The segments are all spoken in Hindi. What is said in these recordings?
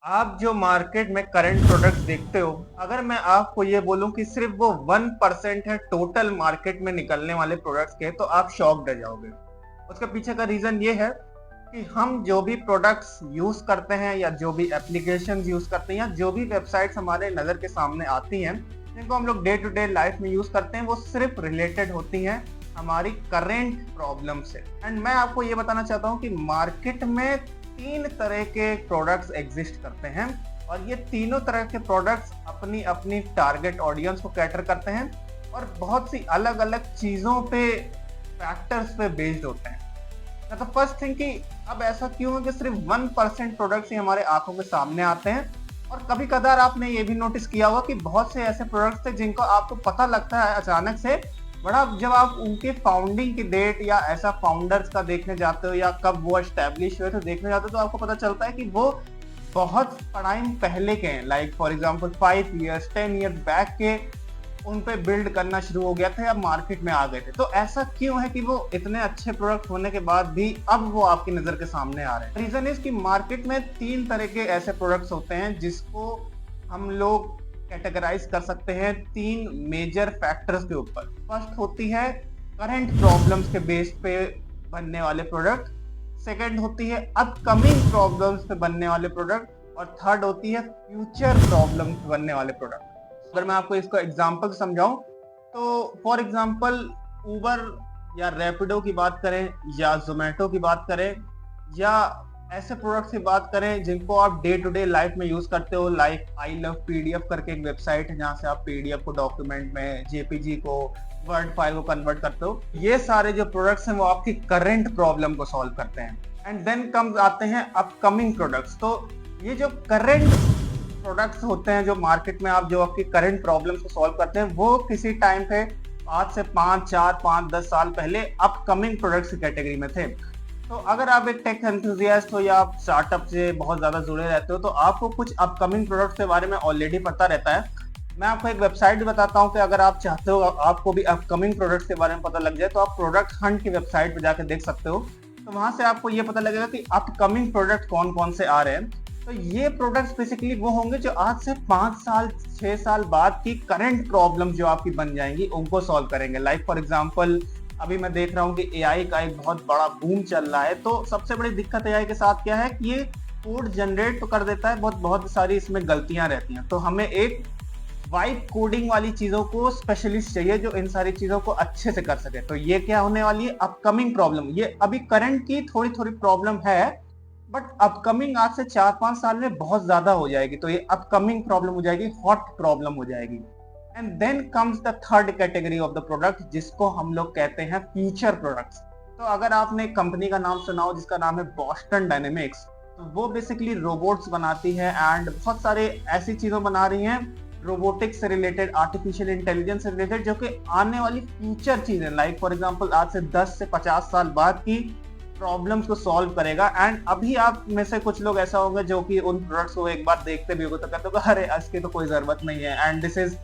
आप जो मार्केट में करंट प्रोडक्ट्स देखते हो, अगर मैं आपको ये बोलूं कि सिर्फ वो 1% है टोटल मार्केट में निकलने वाले प्रोडक्ट्स के, तो आप शॉक्ड रह जाओगे। उसके पीछे का रीजन ये है कि हम जो भी प्रोडक्ट्स यूज करते हैं या जो भी एप्लीकेशंस यूज करते हैं या जो भी वेबसाइट्स हमारे नजर के सामने आती हैं, जिनको हम लोग डे टू डे लाइफ में यूज करते हैं, वो सिर्फ रिलेटेड होती हैं हमारी करेंट प्रॉब्लम से। एंड मैं आपको ये बताना चाहता हूँ कि मार्केट में 3 तरह के प्रोडक्ट्स एग्जिस्ट करते हैं और ये तीनों तरह के प्रोडक्ट्स अपनी अपनी टारगेट ऑडियंस को कैटर करते हैं और बहुत सी अलग अलग चीजों पे, फैक्टर्स पे बेस्ड होते हैं। तो फर्स्ट थिंग कि अब ऐसा क्यों है कि सिर्फ 1% प्रोडक्ट्स ही हमारे आंखों के सामने आते हैं। और कभी कदार आपने ये भी नोटिस किया होगा कि बहुत से ऐसे प्रोडक्ट्स थे जिनको आपको पता लगता है अचानक से, बड़ा जब आप उनके फाउंडिंग की डेट या ऐसा फाउंडर्स का देखने जाते हो या कब वो एस्टेब्लिश हुए तो देखने जाते हो, तो आपको पता चलता है कि वो बहुत टाइम पहले के हैं। Like for example 5 years 10 years back के उन पे बिल्ड करना शुरू हो गया था या मार्केट में आ गए थे। तो ऐसा क्यों है कि वो इतने अच्छे प्रोडक्ट होने के बाद भी अब वो आपकी नजर के सामने आ रहे हैं? रीजन इज कि मार्केट में 3 तरह के ऐसे प्रोडक्ट्स होते हैं जिसको हम लोग कैटेगराइज कर सकते हैं 3 मेजर फैक्टर्स के ऊपर। फर्स्ट होती है करंट प्रॉब्लम्स के बेस पे बनने वाले प्रोडक्ट, सेकंड होती है अपकमिंग प्रॉब्लम्स पे बनने वाले प्रोडक्ट और थर्ड होती है फ्यूचर प्रॉब्लम्स पे बनने वाले प्रोडक्ट। अगर मैं आपको इसको एग्जांपल समझाऊं तो फॉर एग्जांपल उबर या रैपिडो की बात करें या जोमेटो की बात करें या ऐसे प्रोडक्ट्स की बात करें जिनको आप डे टू डे लाइफ में यूज करते हो, लाइक आई लव पीडीएफ करके एक वेबसाइट है जहां से आप पीडीएफ को डॉक्यूमेंट में, जेपीजी को, वर्ड फाइल को कन्वर्ट करते हो। ये सारे जो प्रोडक्ट्स हैं वो आपकी करंट प्रॉब्लम को सॉल्व करते हैं। एंड देन कम्स आते हैं अपकमिंग प्रोडक्ट्स। तो ये जो करंट प्रोडक्ट्स होते हैं जो मार्केट में आप जो आपकी करंट प्रॉब्लम्स को सॉल्व करते हैं, वो किसी टाइम पे आज से 5, 4, 5, 10 साल पहले अपकमिंग प्रोडक्ट्स की कैटेगरी में थे। तो अगर आप एक टेक एंथुसियास्ट हो या आप स्टार्टअप से बहुत ज्यादा जुड़े रहते हो तो आपको कुछ अपकमिंग प्रोडक्ट्स के बारे में ऑलरेडी पता रहता है। मैं आपको एक वेबसाइट भी बताता हूँ कि अगर आप चाहते हो आपको भी अपकमिंग प्रोडक्ट्स के बारे में पता लग जाए तो आप प्रोडक्ट हंट की वेबसाइट पे जाकर देख सकते हो। तो वहां से आपको ये पता लगेगा कि अपकमिंग प्रोडक्ट कौन कौन से आ रहे हैं। तो ये प्रोडक्ट्स बेसिकली वो होंगे जो आज से 5 साल 6 साल बाद की करंट प्रॉब्लम जो आपकी बन जाएंगी उनको सॉल्व करेंगे। लाइक फॉर एग्जांपल अभी मैं देख रहा हूँ कि एआई का एक बहुत बड़ा बूम चल रहा है। तो सबसे बड़ी दिक्कत एआई के साथ क्या है कि ये कोड जनरेट तो कर देता है, बहुत सारी इसमें गलतियां रहती हैं। तो हमें एक वाइट कोडिंग वाली चीजों को स्पेशलिस्ट चाहिए जो इन सारी चीजों को अच्छे से कर सके। तो ये क्या होने वाली है, अपकमिंग प्रॉब्लम। ये अभी करंट की थोड़ी थोड़ी प्रॉब्लम है बट अपकमिंग आज से 4-5 साल में बहुत ज्यादा हो जाएगी। तो ये अपकमिंग प्रॉब्लम हो जाएगी, हॉट प्रॉब्लम हो जाएगी। And then comes the third category of the product जिसको हम लोग कहते हैं फ्यूचर प्रोडक्ट्स। तो अगर आपने एक कंपनी का नाम सुना हो जिसका नाम है बोस्टन डायनेमिक्स, तो वो बेसिकली रोबोट्स बनाती है एंड बहुत सारे ऐसी चीजों बना रही हैं रोबोटिक्स से रिलेटेड, आर्टिफिशियल इंटेलिजेंस से रिलेटेड, जो कि आने वाली फ्यूचर चीजें, लाइक फॉर एग्जांपल आज से 10 से 50 साल बाद की प्रॉब्लम्स को सॉल्व करेगा। एंड अभी आप में से कुछ लोग ऐसा होंगे जो कि उन प्रोडक्ट्स को एक बार देखते भी होंगे तो कहते हो अरे इसकी तो कोई जरूरत नहीं है एंड दिस इज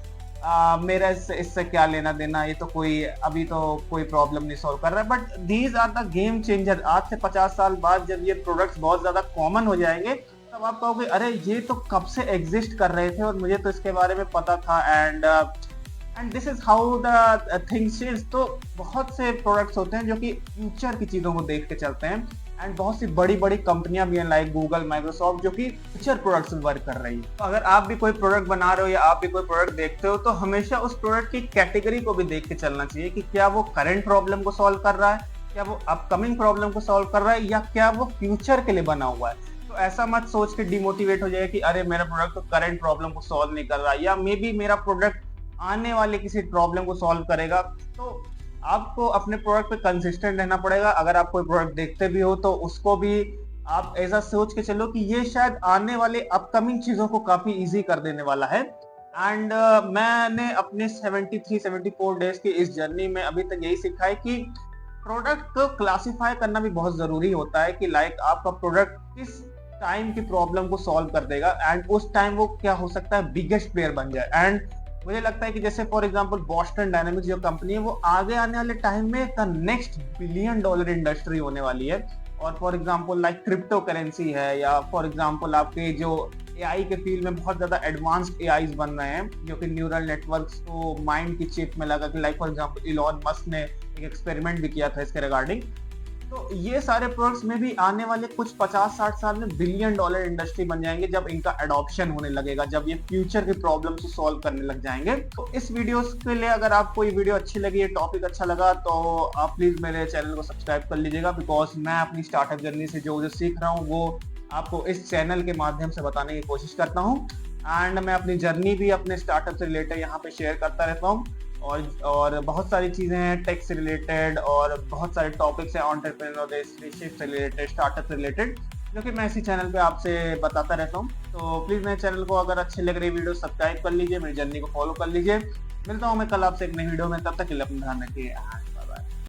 मेरा इससे क्या लेना देना, ये तो कोई अभी तो कोई प्रॉब्लम नहीं सॉल्व कर रहा है। But these are the game changer. आज से 50 साल बाद जब ये प्रोडक्ट्स बहुत ज्यादा कॉमन हो जाएंगे तब आप कहोगे अरे ये तो कब से एग्जिस्ट कर रहे थे और मुझे तो इसके बारे में पता था। And this is how the things change. तो बहुत से प्रोडक्ट्स होते हैं जो कि फ्यूचर की चीजों को देख के चलते हैं एंड बहुत सी बड़ी बड़ी कंपनियां भी हैं लाइक गूगल, माइक्रोसॉफ्ट, जो कि फ्यूचर प्रोडक्ट्स में वर्क कर रही है। तो अगर आप भी कोई प्रोडक्ट बना रहे हो या आप भी कोई प्रोडक्ट देखते हो तो हमेशा उस प्रोडक्ट की कैटेगरी को भी देख के चलना चाहिए कि क्या वो करंट प्रॉब्लम को सॉल्व कर रहा है, क्या वो अपकमिंग प्रॉब्लम को सॉल्व कर रहा है या क्या वो फ्यूचर के लिए बना हुआ है। तो ऐसा मत सोच के डिमोटिवेट हो जाए कि अरे मेरा प्रोडक्ट तो करंट प्रॉब्लम को सॉल्व नहीं कर रहा या मे बी मेरा प्रोडक्ट आने वाले किसी प्रॉब्लम को सॉल्व करेगा। तो आपको अपने प्रोडक्ट पे कंसिस्टेंट रहना पड़ेगा। अगर आप कोई प्रोडक्ट देखते भी हो तो उसको भी आप ऐसा सोच के चलो कि ये शायद आने वाले अपकमिंग चीजों को काफी इजी कर देने वाला है। एंड मैंने अपने 73-74 डेज की इस जर्नी में अभी तक यही सीखा है कि प्रोडक्ट को क्लासिफाई करना भी बहुत जरूरी होता है कि लाइक आपका प्रोडक्ट किस टाइम की प्रॉब्लम को सॉल्व कर देगा एंड उस टाइम वो क्या हो सकता है बिगेस्ट प्लेयर बन जाए। एंड मुझे लगता है कि जैसे फॉर एग्जांपल बोस्टन डायनेमिक्स जो कंपनी है वो आगे आने वाले टाइम में द नेक्स्ट $1 बिलियन इंडस्ट्री होने वाली है। और for example like crypto currency है या फॉर एग्जांपल आपके जो एआई के फील्ड में बहुत ज्यादा एडवांस्ड एआईज बन रहे हैं, जो कि न्यूरल नेटवर्क्स को माइंड की चिप में लगा के, like for example Elon Musk ने एक एक्सपेरिमेंट भी किया था इसके रिगार्डिंग। तो ये सारे प्रोडक्ट्स में भी आने वाले कुछ 50-60 साल में बिलियन डॉलर इंडस्ट्री बन जाएंगे, जब इनका एडॉप्शन होने लगेगा, जब ये फ्यूचर की प्रॉब्लम को सॉल्व करने लग जाएंगे। तो इस वीडियोस के लिए अगर आपको ये वीडियो अच्छी लगी, ये टॉपिक अच्छा लगा, तो आप प्लीज मेरे चैनल को सब्सक्राइब कर लीजिएगा, बिकॉज मैं अपनी स्टार्टअप जर्नी से जो सीख रहा हूँ वो आपको इस चैनल के माध्यम से बताने की कोशिश करता हूँ। एंड मैं अपनी जर्नी भी अपने स्टार्टअप से रिलेटेड यहाँ पे शेयर करता रहता हूँ, और बहुत सारी चीजें हैं टेक से रिलेटेड, और बहुत सारे टॉपिक्स हैं एंटरप्रेन्योरशिप से रिलेटेड, स्टार्टअप से रिलेटेड, जो कि मैं इसी चैनल पे आपसे बताता रहता हूँ। तो प्लीज मेरे चैनल को अगर अच्छे लग रही वीडियो सब्सक्राइब कर लीजिए, मेरी जर्नी को फॉलो कर लीजिए। मिलता हूँ मैं कल आपसे एक नई वीडियो में, तब तक के लिए अपना ध्यान रखिए।